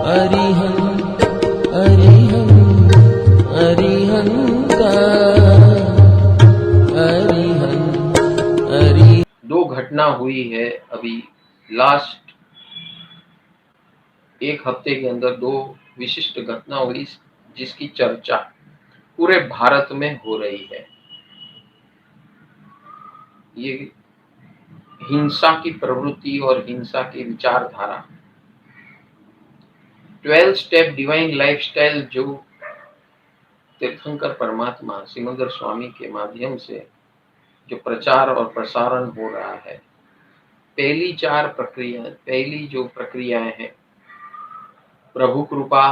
अरिहं अरिहं अरिहंता अरिहं अरि। दो घटना हुई है अभी लास्ट एक हफ्ते के अंदर, दो विशिष्ट घटना हुई जिसकी चर्चा पूरे भारत में हो रही है। ये हिंसा की प्रवृत्ति और हिंसा की विचारधारा। 12 स्टेप डिवाइन लाइफस्टाइल जो तीर्थंकर परमात्मा सिमंदर स्वामी के माध्यम से जो प्रचार और प्रसारण हो रहा है, पहली जो प्रक्रियाएं हैं, प्रभु कृपा,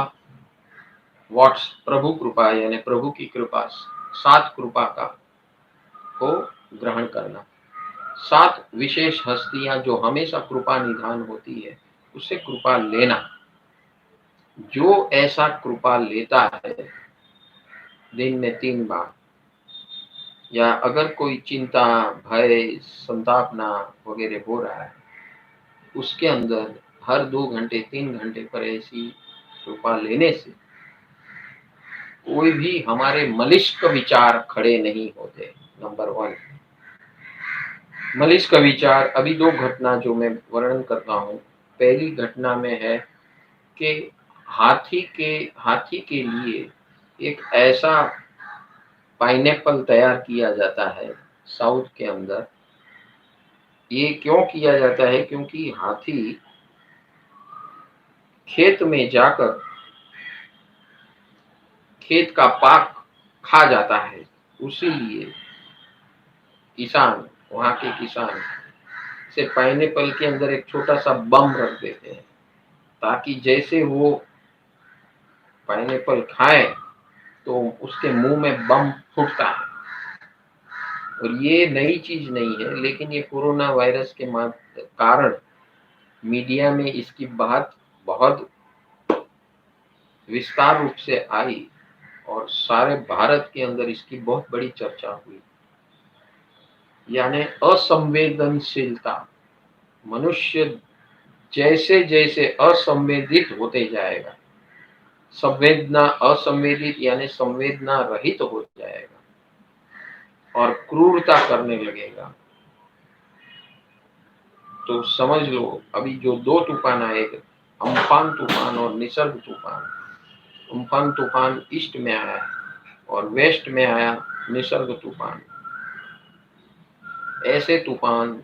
प्रभु कृपा यानी प्रभु की कृपा, 7 कृपा का को ग्रहण करना। 7 विशेष हस्तियां जो हमेशा कृपा निधान होती है, उससे कृपा लेना। जो ऐसा कृपा लेता है दिन में 3 बार, या अगर कोई चिंता, भय, संतापना वगैरह हो रहा है, उसके अंदर हर 2 घंटे 3 घंटे पर ऐसी कृपा लेने से कोई भी हमारे मलिष्क विचार खड़े नहीं होते। नंबर 1 मलिष्क विचार। अभी 2 घटना जो मैं वर्णन करता हूँ। पहली घटना में है कि हाथी के लिए एक ऐसा पाइनएप्पल तैयार किया जाता है साउथ के अंदर। ये क्यों किया जाता है? क्योंकि हाथी खेत में जाकर खेत का पाक खा जाता है, उसीलिए वहाँ के किसान से पाइनएप्पल के अंदर एक छोटा सा बम रख देते हैं, ताकि जैसे वो पाइनएप्पल खाए तो उसके मुंह में बम फूटता है। और ये नई चीज नहीं है, लेकिन ये कोरोना वायरस के कारण मीडिया में इसकी बात बहुत विस्तार रूप से आई और सारे भारत के अंदर इसकी बहुत बड़ी चर्चा हुई। यानी असंवेदनशीलता। मनुष्य जैसे जैसे असंवेदित होते जाएगा, असंवेदित यानी संवेदना रहित हो जाएगा और क्रूरता करने लगेगा, तो समझ लो अभी जो 2 तूफान आए, अम्फान तूफान और निसर्ग तूफान। अम्फान तूफान ईस्ट में आया और वेस्ट में आया निसर्ग तूफान। ऐसे तूफान,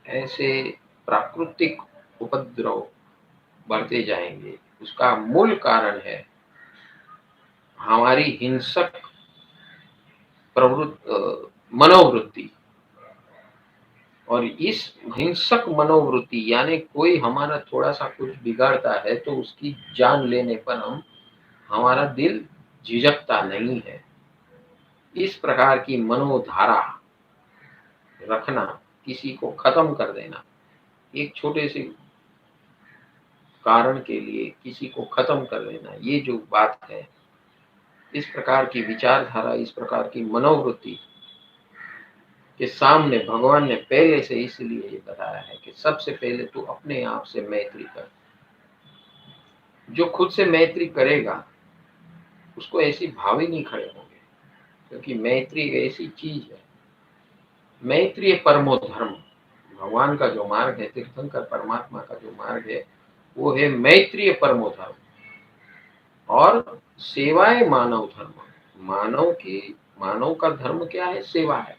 ऐसे प्राकृतिक उपद्रव बढ़ते जाएंगे। उसका मूल कारण है हमारी हिंसक मनोवृत्ति। और इस हिंसक मनोवृत्ति यानी कोई हमारा थोड़ा सा कुछ बिगाड़ता है तो उसकी जान लेने पर हमारा दिल झिझकता नहीं है। इस प्रकार की मनोधारा रखना, किसी को खत्म कर देना, एक छोटे से कारण के लिए किसी को खत्म कर देना, ये जो बात है, इस प्रकार की विचारधारा, इस प्रकार की मनोवृत्ति के सामने भगवान ने पहले से इसलिए ये बताया है कि सबसे पहले तू अपने आप से मैत्री कर। जो खुद से मैत्री करेगा उसको ऐसी भाव ही नहीं खड़े होंगे, क्योंकि मैत्री एक ऐसी चीज है। मैत्री परमो धर्म। भगवान का जो मार्ग है, तीर्थंकर परमात्मा का जो मार्ग है, वो है मैत्रीय परमो धर्म। और सेवाए मानव धर्म। मानव का धर्म क्या है? सेवा है।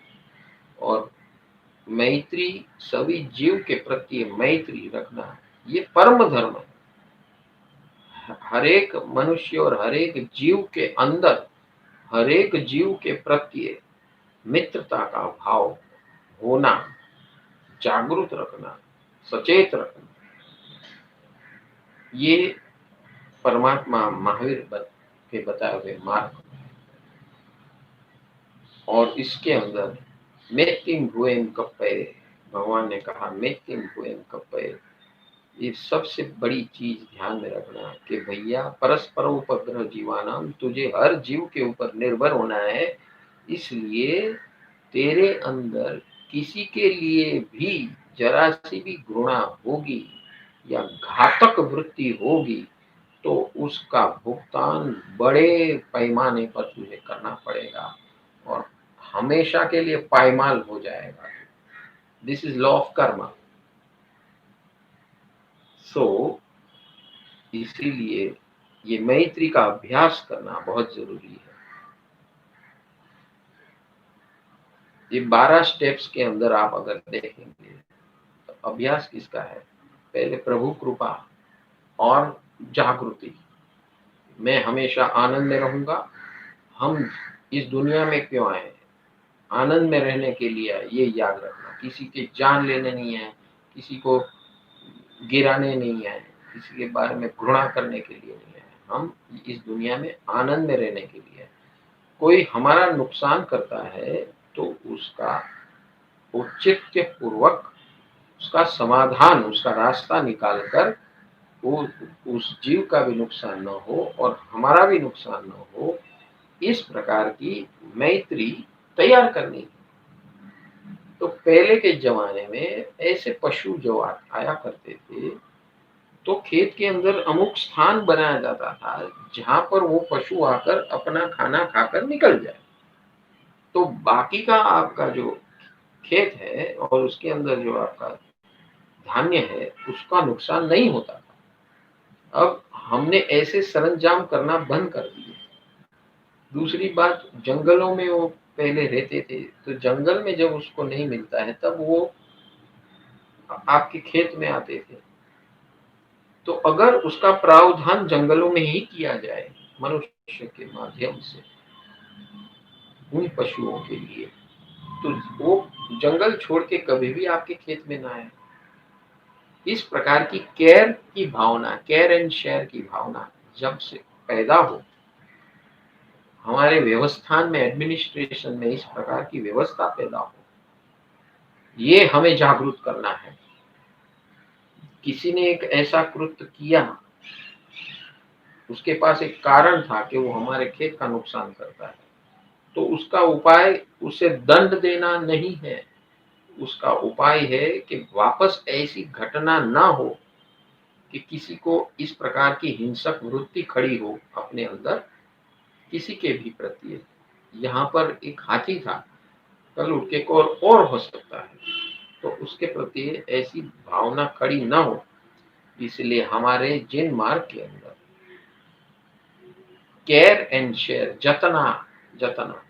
और मैत्री, सभी जीव के प्रति मैत्री रखना, ये परम धर्म है। हर एक मनुष्य और हर एक जीव के अंदर, हर एक जीव के प्रति मित्रता का भाव होना, जागरूक रखना, सचेत रखना, ये परमात्मा महावीर के बताए हुए मार्ग। और इसके अंदर मेत्तिम भुएम कप्पे, भगवान ने कहा मेत्तिम भुएम कप्पे। ये सबसे बड़ी चीज ध्यान में रखना कि भैया परस्पर उपद्रव जीवानाम, तुझे हर जीव के ऊपर निर्भर होना है। इसलिए तेरे अंदर किसी के लिए भी जरा सी भी घृणा होगी या घातक वृत्ति होगी तो उसका भुगतान बड़े पैमाने पर तुझे करना पड़ेगा और हमेशा के लिए पायमाल हो जाएगा। This is law of karma. So इसीलिए ये मैत्री का अभ्यास करना बहुत जरूरी है। ये 12 स्टेप्स के अंदर आप अगर देखेंगे तो अभ्यास किसका है? पहले प्रभु कृपा और जागृति। मैं हमेशा आनंद में रहूंगा। हम इस दुनिया में क्यों आए? आनंद में रहने के लिए आए, ये याद रखना। किसी की जान लेने नहीं है, किसी को गिराने नहीं आए, किसी के बारे में घृणा करने के लिए नहीं आए। हम इस दुनिया में आनंद में रहने के लिए। कोई हमारा नुकसान करता है तो उसका औचित्य पूर्वक उसका समाधान, उसका रास्ता निकालकर वो उस जीव का भी नुकसान न हो और हमारा भी नुकसान न हो, इस प्रकार की मैत्री तैयार करनी है। तो पहले के जमाने में ऐसे पशु जो आया करते थे तो खेत के अंदर अमुक स्थान बनाया जाता था जहां पर वो पशु आकर अपना खाना खाकर निकल जाए। तो बाकी का आपका जो खेत है और उसके अंदर जो आपका धान्य है उसका नुकसान नहीं होता था। अब हमने ऐसे सरंजाम करना बंद कर दिए। दूसरी बात, जंगलों में वो पहले रहते थे तो जंगल में जब उसको नहीं मिलता है तब वो आपके खेत में आते थे। तो अगर उसका प्रावधान जंगलों में ही किया जाए मनुष्य के माध्यम से उन पशुओं के लिए, तो वो जंगल छोड़ के कभी भी आपके खेत में ना आए। इस प्रकार की केयर की भावना, केयर एंड शेयर की भावना जब से पैदा हो, हमारे व्यवस्थान में, एडमिनिस्ट्रेशन में इस प्रकार की व्यवस्था पैदा हो, ये हमें जागरूक करना है। किसी ने एक ऐसा कृत्य किया, उसके पास एक कारण था कि वो हमारे खेत का नुकसान करता है, तो उसका उपाय उसे दंड देना नहीं है। उसका उपाय है कि वापस ऐसी घटना ना हो कि किसी को इस प्रकार की हिंसक वृत्ति खड़ी हो अपने अंदर किसी के भी प्रति। यहाँ पर एक हाथी था, कल उठ के और हो सकता है, तो उसके प्रति ऐसी भावना खड़ी ना हो। इसलिए हमारे जिन मार्ग के अंदर केयर एंड शेयर, जतना जतना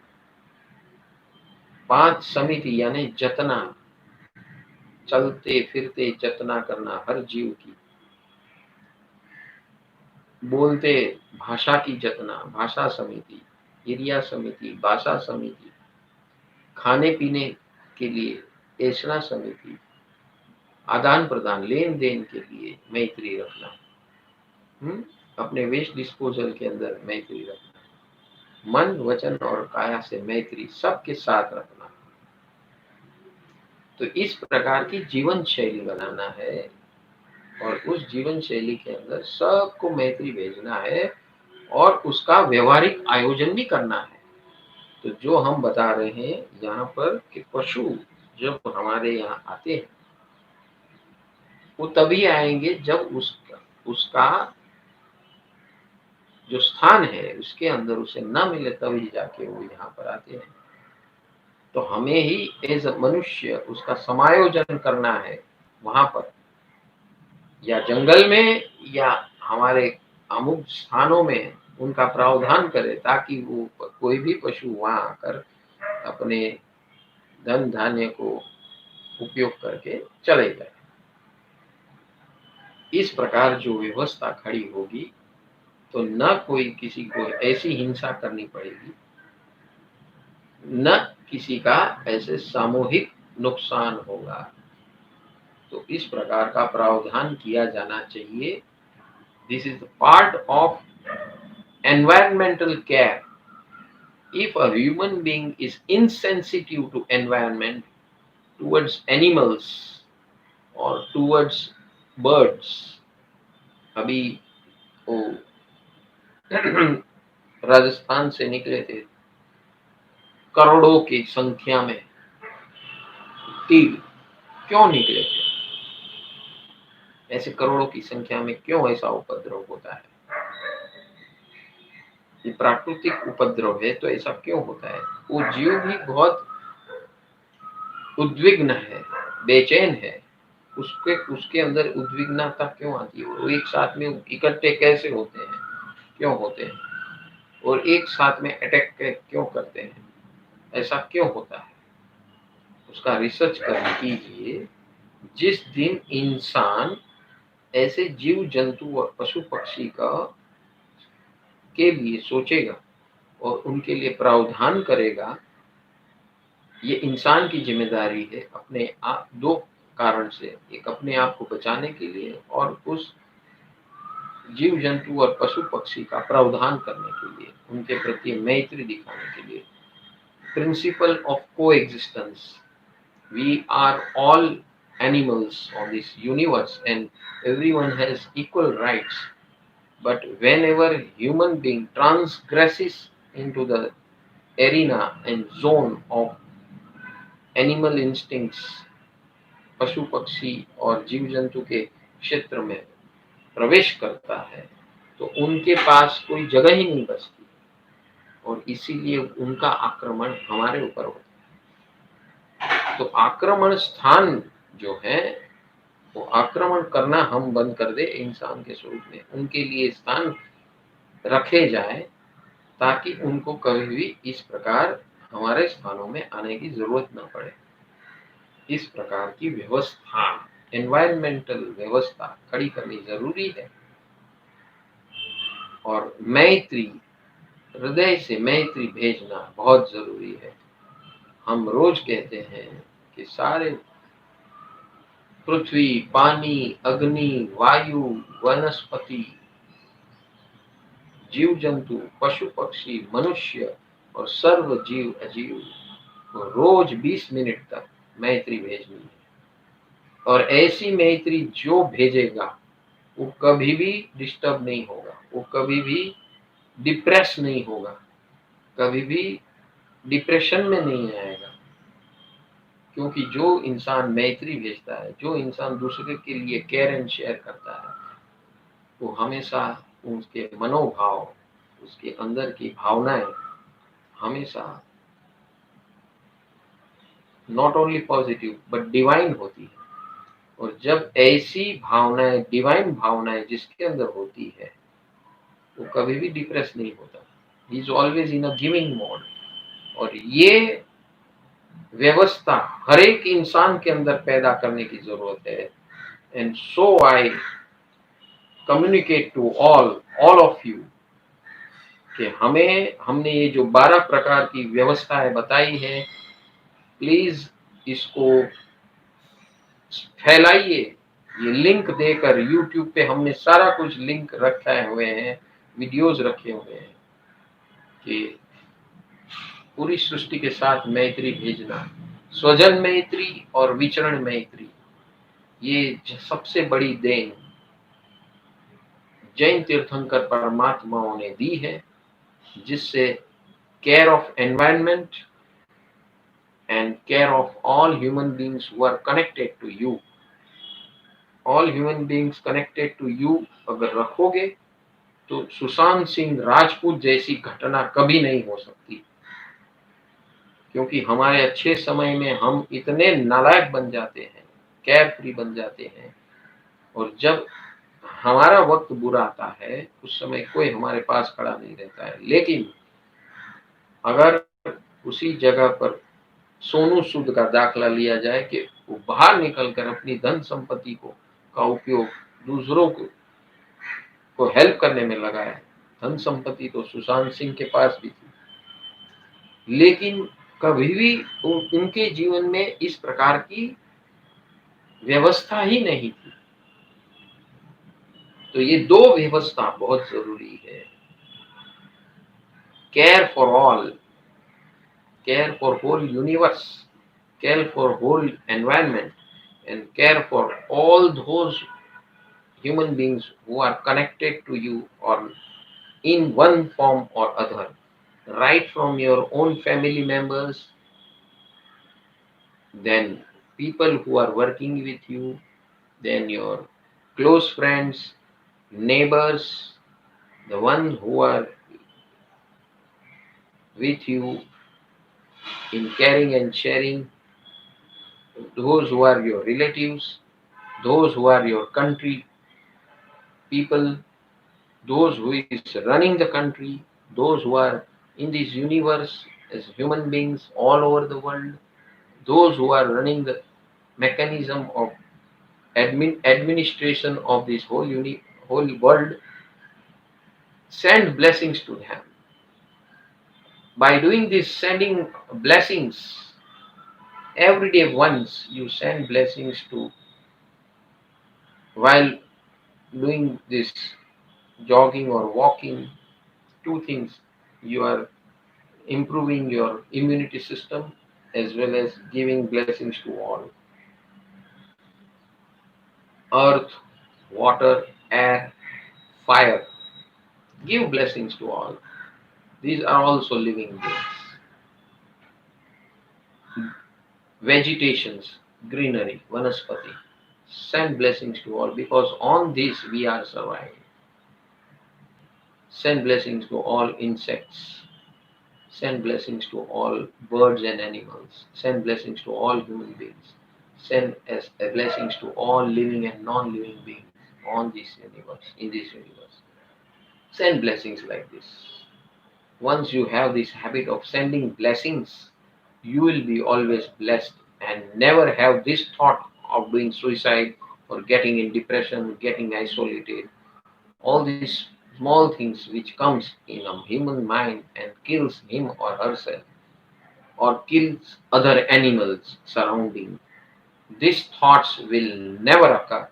5 समिति यानी जतना, चलते फिरते जतना करना हर जीव की, बोलते भाषा की जतना, भाषा समिति, एरिया समिति, भाषा समिति, खाने पीने के लिए ऐसा समिति, आदान प्रदान लेन देन के लिए मैत्री रखना, अपने वेस्ट डिस्पोजल के अंदर मैत्री रखना, मन वचन और काया से मैत्री सबके साथ रखना। तो इस प्रकार की जीवन शैली बनाना है और उस जीवन शैली के अंदर सबको मैत्री भेजना है और उसका व्यवहारिक आयोजन भी करना है। तो जो हम बता रहे हैं यहाँ पर कि पशु जब हमारे यहाँ आते हैं वो तभी आएंगे जब उसका जो स्थान है उसके अंदर उसे न मिले, तभी जाके वो यहाँ पर आते हैं। तो हमें ही एज मनुष्य उसका समायोजन करना है वहां पर, या जंगल में या हमारे अमुक स्थानों में उनका प्रावधान करे ताकि वो कोई भी पशु वहां आकर अपने धन धान्य को उपयोग करके चले जाए। इस प्रकार जो व्यवस्था खड़ी होगी तो न कोई किसी को ऐसी हिंसा करनी पड़ेगी, न किसी का ऐसे सामूहिक नुकसान होगा। तो इस प्रकार का प्रावधान किया जाना चाहिए। This is part of environmental care. If a human being is insensitive to environment, towards animals or towards birds, अभी वो राजस्थान से निकले थे करोड़ों की संख्या में तीर, क्यों निकले थे? ऐसे करोड़ों की संख्या में क्यों ऐसा उपद्रव होता है? ये प्राकृतिक उपद्रव है, तो ऐसा क्यों होता है? वो जीव भी बहुत उद्विग्न है, बेचैन है। उसके उसके अंदर उद्विग्नता क्यों आती है? वो एक साथ में इकट्ठे कैसे होते हैं, क्यों होते हैं, और एक साथ में अटैक क्यों करते हैं, ऐसा क्यों होता है? उसका रिसर्च कर कीजिए। जिस दिन इंसान ऐसे जीव जंतु और पशु पक्षी का के लिए सोचेगा और उनके लिए प्रावधान करेगा, ये इंसान की जिम्मेदारी है अपने आप, दो कारण से, एक अपने आप को बचाने के लिए और उस जीव जंतु और पशु पक्षी का प्रावधान करने के लिए, उनके प्रति मैत्री दिखाने के लिए। प्रिंसिपल ऑफ को existence, we are all animals on this universe and everyone has equal rights, but whenever human being transgresses into the arena and zone of animal instincts, पशु पक्षी और जीव जंतु के क्षेत्र में प्रवेश करता है, तो उनके पास कोई जगह ही नहीं बचती और इसीलिए उनका आक्रमण हमारे ऊपर होता है। तो आक्रमण स्थान जो है, वो आक्रमण करना हम बंद कर दे इंसान के स्वरूप में, उनके लिए स्थान रखे जाए ताकि उनको कभी भी इस प्रकार हमारे स्थानों में आने की जरूरत न पड़े। इस प्रकार की व्यवस्था, एनवायरमेंटल व्यवस्था खड़ी करनी जरूरी है। और मैत्री, हृदय से मैत्री भेजना बहुत जरूरी है। हम रोज कहते हैं कि सारे पृथ्वी, पानी, अग्नि, वायु, वनस्पति, जीव जंतु, पशु पक्षी, मनुष्य और सर्व जीव अजीव को रोज 20 मिनट तक मैत्री भेजनी है। और ऐसी मैत्री जो भेजेगा वो कभी भी डिस्टर्ब नहीं होगा, वो कभी भी डिप्रेस नहीं होगा, कभी भी डिप्रेशन में नहीं आएगा। क्योंकि जो इंसान मैत्री भेजता है, जो इंसान दूसरे के लिए केयर एंड शेयर करता है, वो हमेशा उसके मनोभाव, उसके अंदर की भावनाएं हमेशा not only positive but divine होती है। और जब ऐसी भावनाएं, डिवाइन भावनाएं जिसके अंदर होती है, वो कभी भी डिप्रेस नहीं होता। He is always in a giving mode. और ये व्यवस्था हर एक इंसान के अंदर पैदा करने की जरूरत है। And so I communicate to all of you कि हमने ये जो 12 प्रकार की व्यवस्थाएं बताई है, प्लीज इसको फैलाइए। ये लिंक देकर YouTube पे हमने सारा कुछ लिंक रखे हुए हैं, वीडियोस रखे हुए हैं कि पूरी सृष्टि के साथ मैत्री भेजना, स्वजन मैत्री और विचरण मैत्री, ये सबसे बड़ी देन जैन तीर्थंकर परमात्माओं ने दी है, जिससे care of environment and care of all human beings who are connected to you, all human beings connected to you अगर रखोगे तो सुशांत सिंह राजपूत जैसी घटना कभी नहीं हो सकती। क्योंकि हमारे अच्छे समय में हम इतने नालायक बन जाते हैं, केयर फ्री बन जाते हैं, और जब हमारा वक्त बुरा आता है उस समय कोई हमारे पास खड़ा नहीं रहता है। लेकिन अगर उसी जगह पर सोनू सूद का दाखला लिया जाए कि वो बाहर निकलकर अपनी धन संपत्ति का उपयोग दूसरों को हेल्प करने में लगाया। धन संपत्ति तो सुशांत सिंह के पास भी थी, लेकिन कभी भी उनके जीवन में इस प्रकार की व्यवस्था ही नहीं थी। तो ये दो व्यवस्था बहुत जरूरी है। Care for all, care for whole universe, care for whole environment, and care for all those human beings who are connected to you or in one form or other, right from your own family members, then people who are working with you, then your close friends, neighbors, the one who are with you in caring and sharing, those who are your relatives, those who are your country people, those who is running the country, those who are in this universe as human beings all over the world, those who are running the mechanism of administration of this whole world, send blessings to them. By doing this, sending blessings every day once, you send blessings to, while doing this jogging or walking, two things: you are improving your immunity system as well as giving blessings to all: earth, water, air, fire. Give blessings to all. These are also living beings. Vegetations, greenery, vanaspati. Send blessings to all, because on this we are surviving. Send blessings to all insects. Send blessings to all birds and animals. Send blessings to all human beings. Send as blessings to all living and non-living beings on this universe, in this universe. Send blessings like this. Once you have this habit of sending blessings, you will be always blessed and never have this thought of doing suicide or getting in depression, getting isolated. All these small things which comes in a human mind and kills him or herself or kills other animals surrounding, these thoughts will never occur.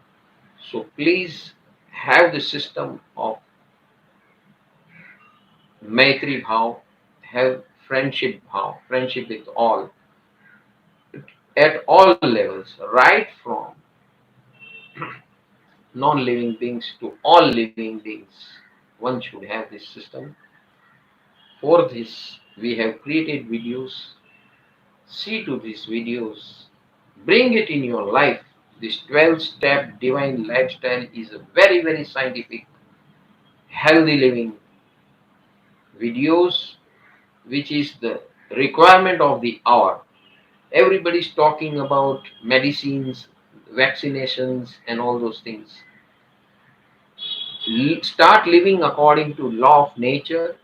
So please have the system of Maitri Bhav, have friendship with all, at all levels, right from non-living beings to all living beings. One should have this system. For this, we have created videos. See to these videos. Bring it in your life. This 12-step divine lifestyle is a very, very scientific, healthy living videos, which is the requirement of the hour. Everybody's talking about medicines, vaccinations, and all those things. Start living according to law of nature.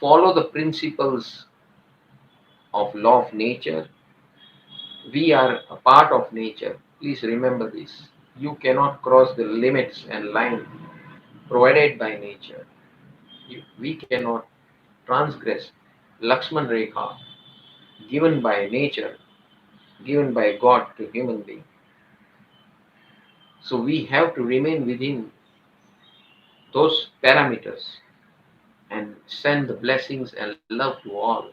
Follow the principles of law of nature. We are a part of nature. Please remember this. You cannot cross the limits and line provided by nature. We cannot transgress Lakshman Rekha given by nature, given by God to human being. So we have to remain within those parameters and send the blessings and love to all.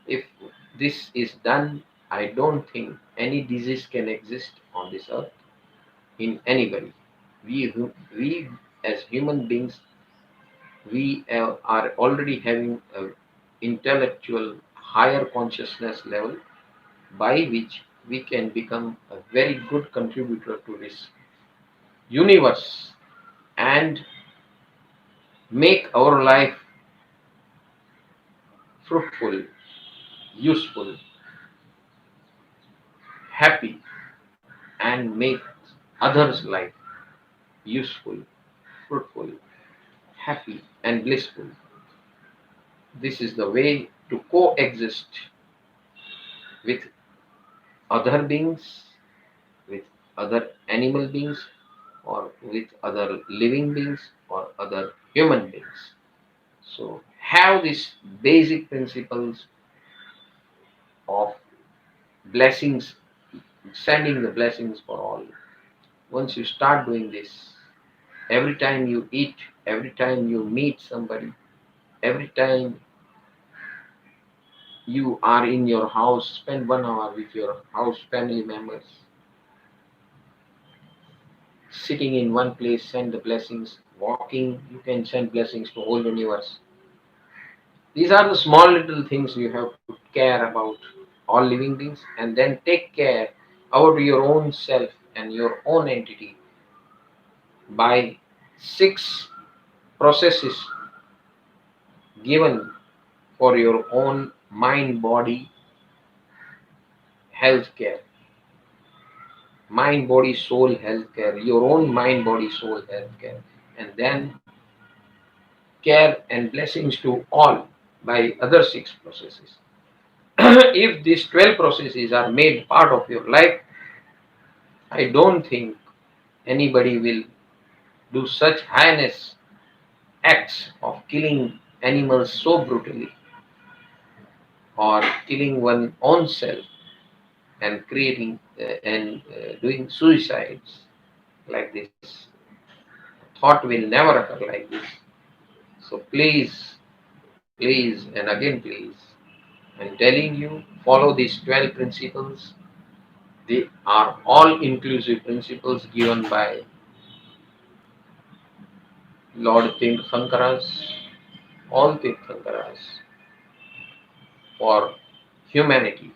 If this is done, I don't think any disease can exist on this earth in anybody. We as human beings, we are already having an intellectual higher consciousness level by which we can become a very good contributor to this universe and make our life fruitful, useful, happy, and make others' life useful, fruitful, happy, and blissful. This is the way to coexist with other beings, with other animal beings, or with other living beings, or other human beings. So, have these basic principles of blessings, sending the blessings for all. Once you start doing this, every time you eat, every time you meet somebody, every time you are in your house, spend 1 hour with your house family members. Sitting in one place, send the blessings. Walking, you can send blessings to whole universe. These are the small little things you have to care about all living beings, and then take care about your own self and your own entity by 6 processes given for your own mind body health care, mind body soul health care, your own mind body soul health care, and then care and blessings to all by other 6 processes. If these 12 processes are made part of your life, I don't think anybody will do such heinous acts of killing animals so brutally, or killing one's own self and creating doing suicides like this. Thought will never occur like this. So please, please, and again please, I'm telling you, follow these 12 principles. They are all inclusive principles given by Lord Tirthankaras, all Tirthankaras, for humanity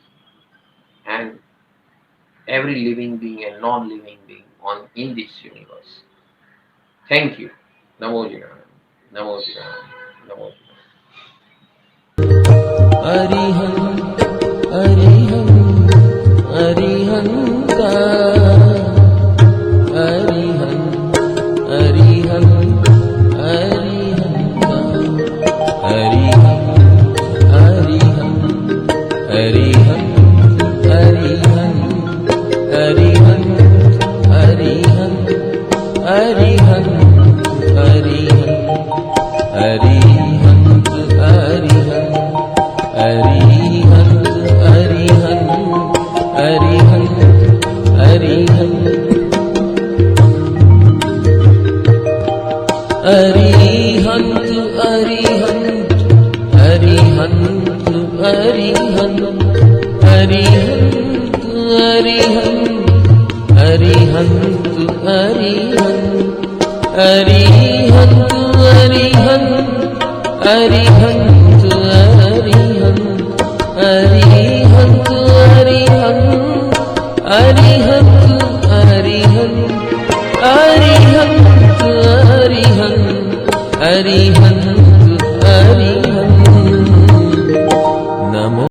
and every living being and non-living being in this universe. Thank you. Namo Jinaya, Namo Jinaya, Namo Jinaya. Ariham, Ariham, Ariham ka, Ariham, Ariham, Ariham ka, Ariham, Ariham, Ariham, Ariham, Ariham, Ariham, Ariham, Ariham, Arihant, Arihant, Arihant, Arihant, Arihant, Arihant, Arihant, Arihant, Arihant, Arihant, Arihant, Arihant, Arihant, Arihant, Arihant, Arihant, Arihant, Arihant,